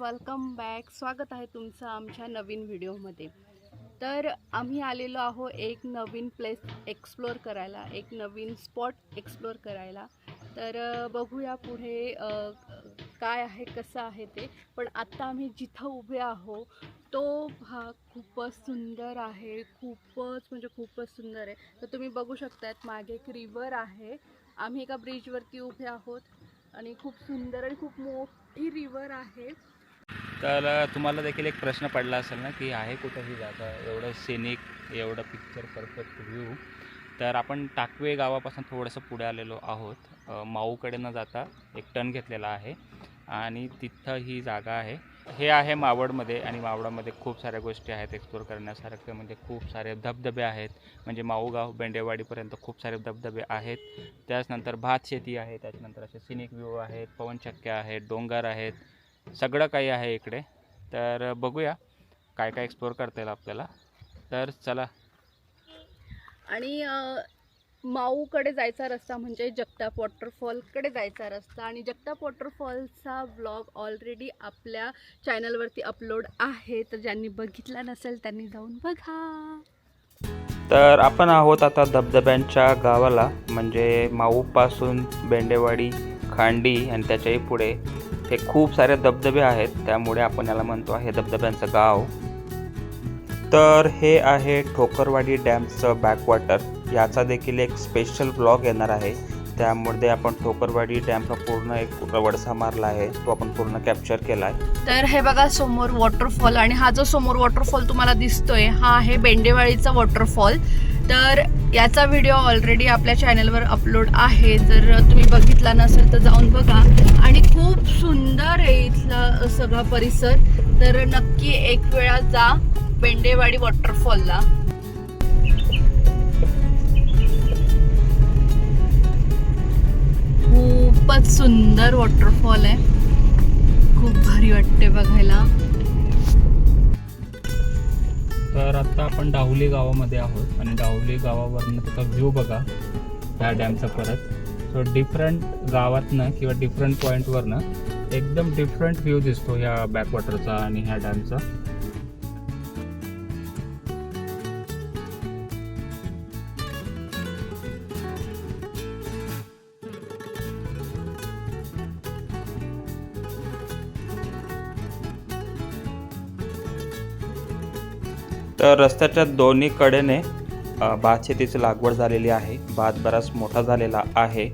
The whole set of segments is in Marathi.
Welcome back. स्वागत आहे तुमचं आमच्या नवीन व्हिडिओमध्ये. तर आम्ही आलेलो आहो एक नवीन प्लेस एक्सप्लोअर करायला, एक नवीन स्पॉट एक्सप्लोअर करायला. तर बघूया पुढे काय आहे कसं आहे ते. पण आत्ता आम्ही जिथं उभे आहो तो भाग खूपच सुंदर आहे, खूपच म्हणजे खूपच सुंदर आहे. तर तुम्ही बघू शकतात मागे एक रिव्हर आहे. आम्ही एका ब्रिजवरती उभे आहोत आणि खूप सुंदर आणि खूप मोठी रिव्हर आहे. तर तुम्हाला देखील एक प्रश्न पडला असेल ना की आहे कुठं ही जागा, एवढं सिनिक, एवढं पिक्चर परफेक्ट व्ह्यू. तर आपण टाकवे गावापासून थोडंसं पुढे आलेलो आहोत. माऊकडे न जाता एक टर्न घेतलेला आहे आणि तिथं ही जागा आहे. हे आहे मावळमध्ये आणि मावळामध्ये खूप साऱ्या गोष्टी आहेत एक्सप्लोर करण्यासारख्या. म्हणजे खूप सारे धबधबे आहेत. म्हणजे माऊगाव बेंडेवाडीपर्यंत खूप सारे धबधबे आहेत. त्याचनंतर भात शेती आहे, त्याच्यानंतर असे सिनिक व्ह्यू आहेत, पवनचक्क्या आहेत, डोंगर आहेत, सगळं काही आहे इकडे. तर बघूया काय काय एक्सप्लोअर करता येईल आपल्याला. तर चला. आणि माऊकडे जायचा रस्ता म्हणजे जगताप वॉटरफॉलकडे जायचा रस्ता. आणि जगताप वॉटरफॉलचा व्लॉग ऑलरेडी आपल्या चॅनलवरती अपलोड आहे. तर ज्यांनी बघितला नसेल त्यांनी जाऊन बघा. तर आपण आहोत आता धबधब्यांच्या गावाला, म्हणजे माऊपासून बेंडेवाडी, खांडी आणि त्याच्याही पुढे हे खूप सारे धबधबे आहेत. त्यामुळे आपण याला म्हणतो आहे धबधब्यांचं गाव. तर हे आहे ठोकरवाडी डॅमचं बॅकवॉटर. याचा देखील एक स्पेशल ब्लॉग येणार आहे. त्यामध्ये आपण ठोकरवाडी डॅमचा पूर्ण एक वडसा मारला आहे, तो आपण पूर्ण कॅप्चर केला आहे. तर हे बघा समोर वॉटरफॉल, आणि हा जो समोर वॉटरफॉल तुम्हाला दिसतोय हा आहे बेंडेवाडीचा वॉटरफॉल. तर याचा व्हिडिओ ऑलरेडी आपल्या चॅनलवर अपलोड आहे. जर तुम्ही बघितला नसेल तर जाऊन बघा. आणि खूप सुंदर आहे इथला सगळा परिसर. तर नक्की एक वेळा जा बेंडेवाडी वॉटरफॉलला. खूपच सुंदर वॉटरफॉल आहे, खूप भारी वाटते बघायला. तर आता आपण डाहुली गावामध्ये आहोत आणि डाहुली गावावरनं त्याचा व्ह्यू बघा ह्या डॅमचा परत. सो डिफरंट गावातनं किंवा डिफरंट पॉईंटवरनं एकदम डिफरंट व्ह्यू दिसतो ह्या बॅकवॉटरचा आणि ह्या डॅमचा. तर रस्त्याच्या दोन्ही कडेने भातशेतीची लागवड झालेली आहे. भात बराच मोठा झालेला आहे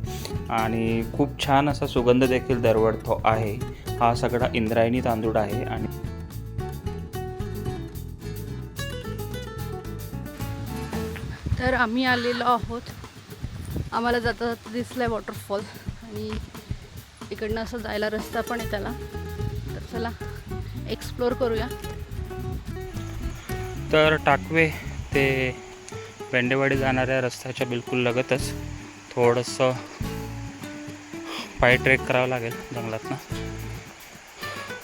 आणि खूप छान असा सुगंध देखील दरवळतो आहे. हा सगळा इंद्रायणी तांदूळ आहे. आणि तर आम्ही आलेलो आहोत, आम्हाला जाता जाता दिसलाय वॉटरफॉल आणि इकडनं असं जायला रस्ता पण आहे त्याला. तर चला एक्सप्लोअर करूया. तर टाकवे ते बेंडेवाडी जाणाऱ्या रस्त्याच्या बिलकुल लगतच थोडंसं पाय ट्रेक करावं लागेल जंगलातनं.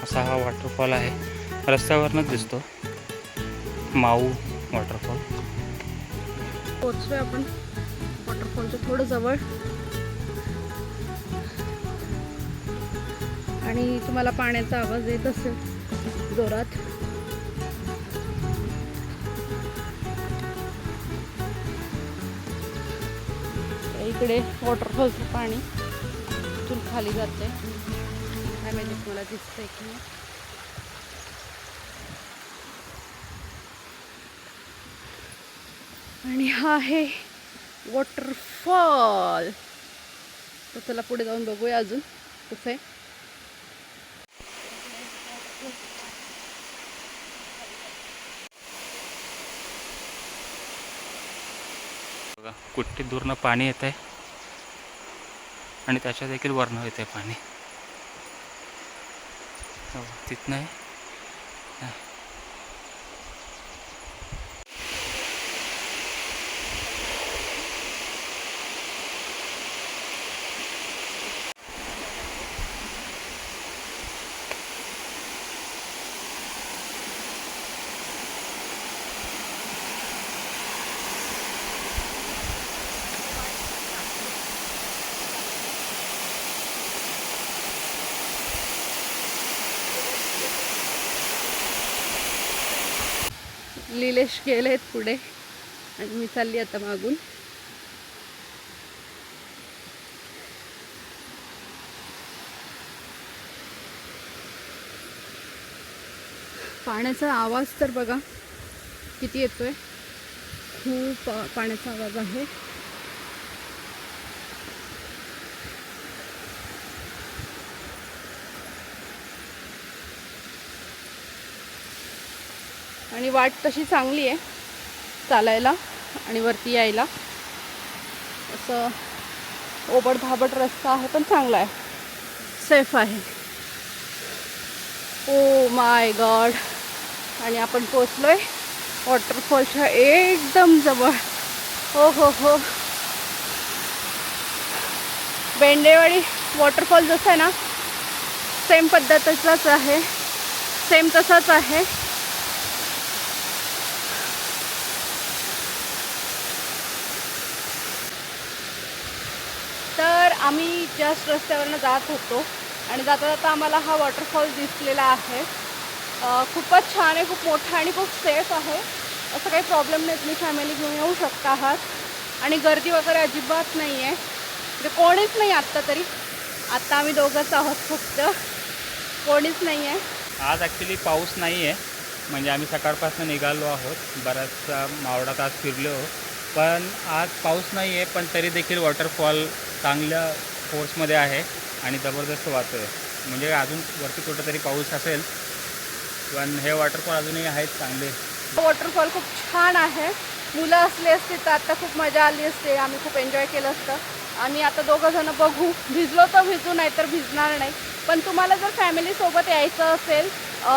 असा हा वॉटरफॉल आहे, रस्त्यावरनंच दिसतो माऊ वॉटरफॉल. पोचलोय आपण वॉटरफॉलच्या थोडं जवळ. आणि तुम्हाला पाण्याचा आवाज येत असेल जोरात. इकडे वॉटरफॉलचं पाणी इथून खाली जाते. काय माहिती तुम्हाला दिसतंय की नाही. आणि हा आहे वॉटरफॉल. तर चला पुढे जाऊन बघूया अजून कसं आहे. बघा कुठे दूरनं पाणी येत आहे आणि त्याच्या देखील वरनं येत आहे पाणी. तिथनं आहे. लिलेश गेलेत पुढे आणि मी चालली आता मागून. पाण्याचा आवाज तर बघा किती येतोय. खूप पाण्याचा आवाज आहे. आणि वाट तशी चांगली आहे चालायला आणि वरती यायला. असं ओबडधाबड रस्ता आहे पण चांगला आहे, सेफ आहे. Oh my God. आणि आपण पोचलोय वॉटरफॉलच्या एकदम जवळ. हो हो हो. बेंडेवाडी वॉटरफॉल जसं आहे ना सेम पद्धतीचाच आहे, सेम तसाच आहे. तर आम्ही जस्ट रस्त्यावरनं जात होतो आणि जाता जाता आम्हाला हा वॉटरफॉल दिसलेला आहे. खूपच छान आहे, खूप मोठा आणि खूप सेफ आहे. असं काही प्रॉब्लेम नाही, तुम्ही फॅमिली घेऊन येऊ शकता आहात. आणि गर्दी वगैरे अजिबात नाही आहे, म्हणजे कोणीच नाही आत्ता तरी. आत्ता आम्ही दोघंच आहोत फक्त, कोणीच नाही आहे. आज ॲक्च्युली पाऊस नाही आहे, म्हणजे आम्ही सकाळपासून निघालो आहोत, बराचसा मावळा तास फिरलो, पण आज पाऊस नाही आहे. पण तरी देखील वॉटरफॉल चांगल्या फोर्समध्ये आहे आणि जबरदस्त वाहतो आहे. म्हणजे अजून वरती कुठंतरी पाऊस असेल, पण हे वॉटरफॉल अजूनही आहेत चांगले. वॉटरफॉल खूप छान आहे. मुलं असले असते तर आता खूप मजा आली असते, आम्ही खूप एन्जॉय केलं असतं. आम्ही आता दोघं जण बघू, भिजलो तर भिजू, नाही तर भिजणार नाही. पण तुम्हाला जर फॅमिलीसोबत यायचं असेल,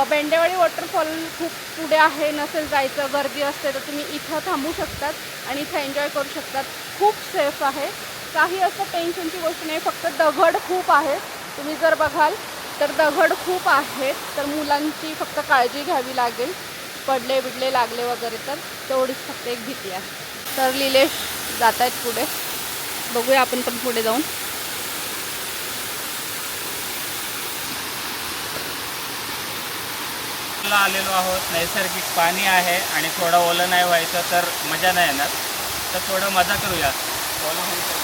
बेंडेवाडी वॉटरफॉल खूप पुढे आहे, नसेल जायचं, गर्दी असते, तर तुम्ही इथं थांबू शकतात आणि इथं एन्जॉय करू शकतात. खूप सेफ आहे, काही असं टेन्शनची गोष्ट नाही. फक्त दगड खूप आहे, तुम्ही जर बघाल तर दगड खूप आहेत. तर मुलांची फक्त काळजी घ्यावी लागेल, पडले बिडले लागले वगैरे तर तेवढीच फक्त एक भीती आहे. तर लिलेश जात आहेत पुढे, बघूया आपण पण पुढे जाऊन. आलेलो आहोत, नैसर्गिक पाणी आहे आणि थोडं ओलं नाही व्हायचं तर मजा नाही येणार, तर थोडं मजा करूया. ओलं होऊ शकतं.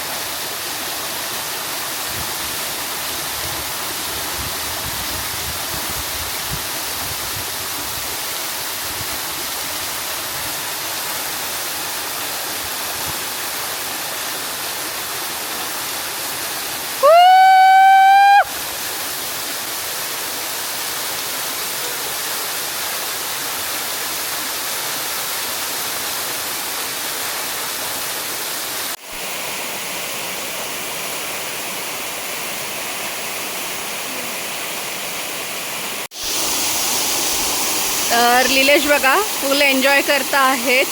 तर लिलेश बघा फुल एन्जॉय करता आहेत.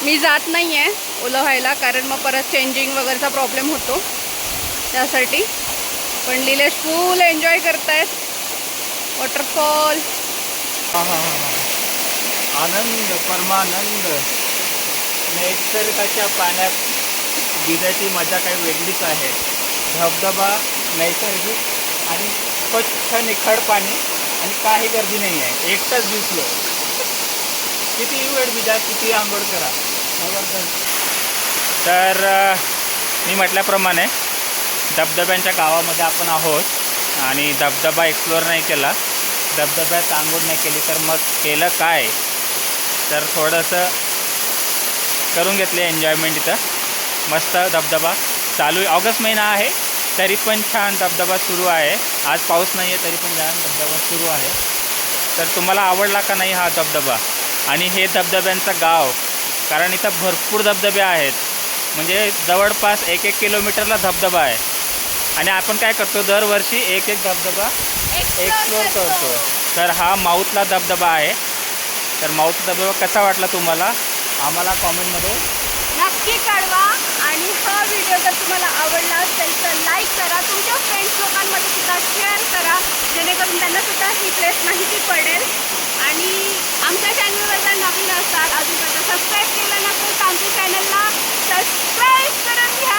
मी जात नाही आहे ओलं व्हायला, कारण मग परत चेंजिंग वगैरेचा प्रॉब्लेम होतो त्यासाठी. पण लिलेश फुल एन्जॉय करतायत वॉटरफॉल. आनंद, परमानंद. नैसर्गाच्या पाण्यात भिजायची मजा काही वेगळीच आहे. धबधबा, नैसर्गिक आणि स्वच्छ निखळ पाणी आणि काही गर्दी नाही आहे. एकटाच दिसलो, किती वेळ भिजा, किती आंघोळ करा, तर मी म्हटल्याप्रमाणे धबधब्यांच्या गावामध्ये आपण आहोत आणि धबधबा एक्सप्लोअर नाही केला, धबधब्यात आंघोळ नाही केली, तर मग केलं काय. तर थोडंसं करून घेतले एन्जॉयमेंट. इथं मस्त धबधबा चालू आहे, ऑगस्ट महिना आहे तरी पण छान धबधबा सुरू आहे. आज पाऊस नाही आहे तरी पण छान धबधबा सुरू आहे. तर तुम्हाला आवडला का नाही हा धबधबा आणि हे धबधब्यांचं गाव, कारण इथं भरपूर धबधबे आहेत, म्हणजे जवळपास 1-1 किलोमीटरला धबधबा आहे. आणि आपण काय करतो, दरवर्षी एक धबधबा एक्सप्लोअर करतो. तर हा माऊतला धबधबा आहे. तर माऊतचा धबधबा कसा वाटला तुम्हाला आम्हाला कॉमेंटमध्ये नक्की कळवा. आणि हा व्हिडिओ जर तुम्हाला आवडला असेल तर लाईक करा, तुमच्या फ्रेंड्स लोकांमध्ये सुद्धा शेअर करा, जेणेकरून त्यांना सुद्धा ही प्लेस माहिती पडेल. आणि आमच्या चॅनलवर जर नवीन असाल, अजून सबस्क्राईब केलं नसेल तर आमच्या चॅनलला सबस्क्राईब करून घ्या.